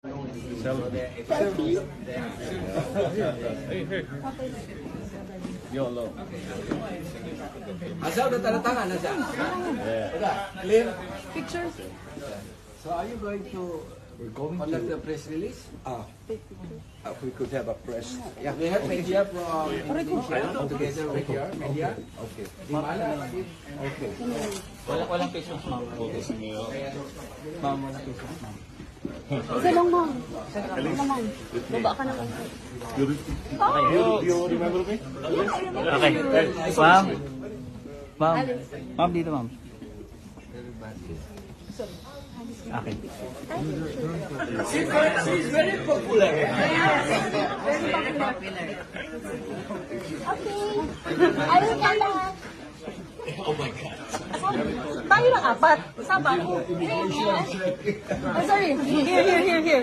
Selfie. Hey. YOLO. Asa udah tanda tangan Asa? Udah clear. Pictures. So are you going to conduct a press release? We could have a press. Yeah, we have media from Indonesia together with your media. Okay. Di mana lagi? Okay. Walang face mask, ma'am. Ma'am, walang face mask, ma'am. Isa lang, ma'am. Ma'am. Baba ka naman. You remember me? Okay. Ma'am. Ma'am. Ma'am, dito, ma'am. Okay. She's very popular. Okay. I will come back. Oh my God. Tayo lang apat. Sama. Oh, sorry. Here.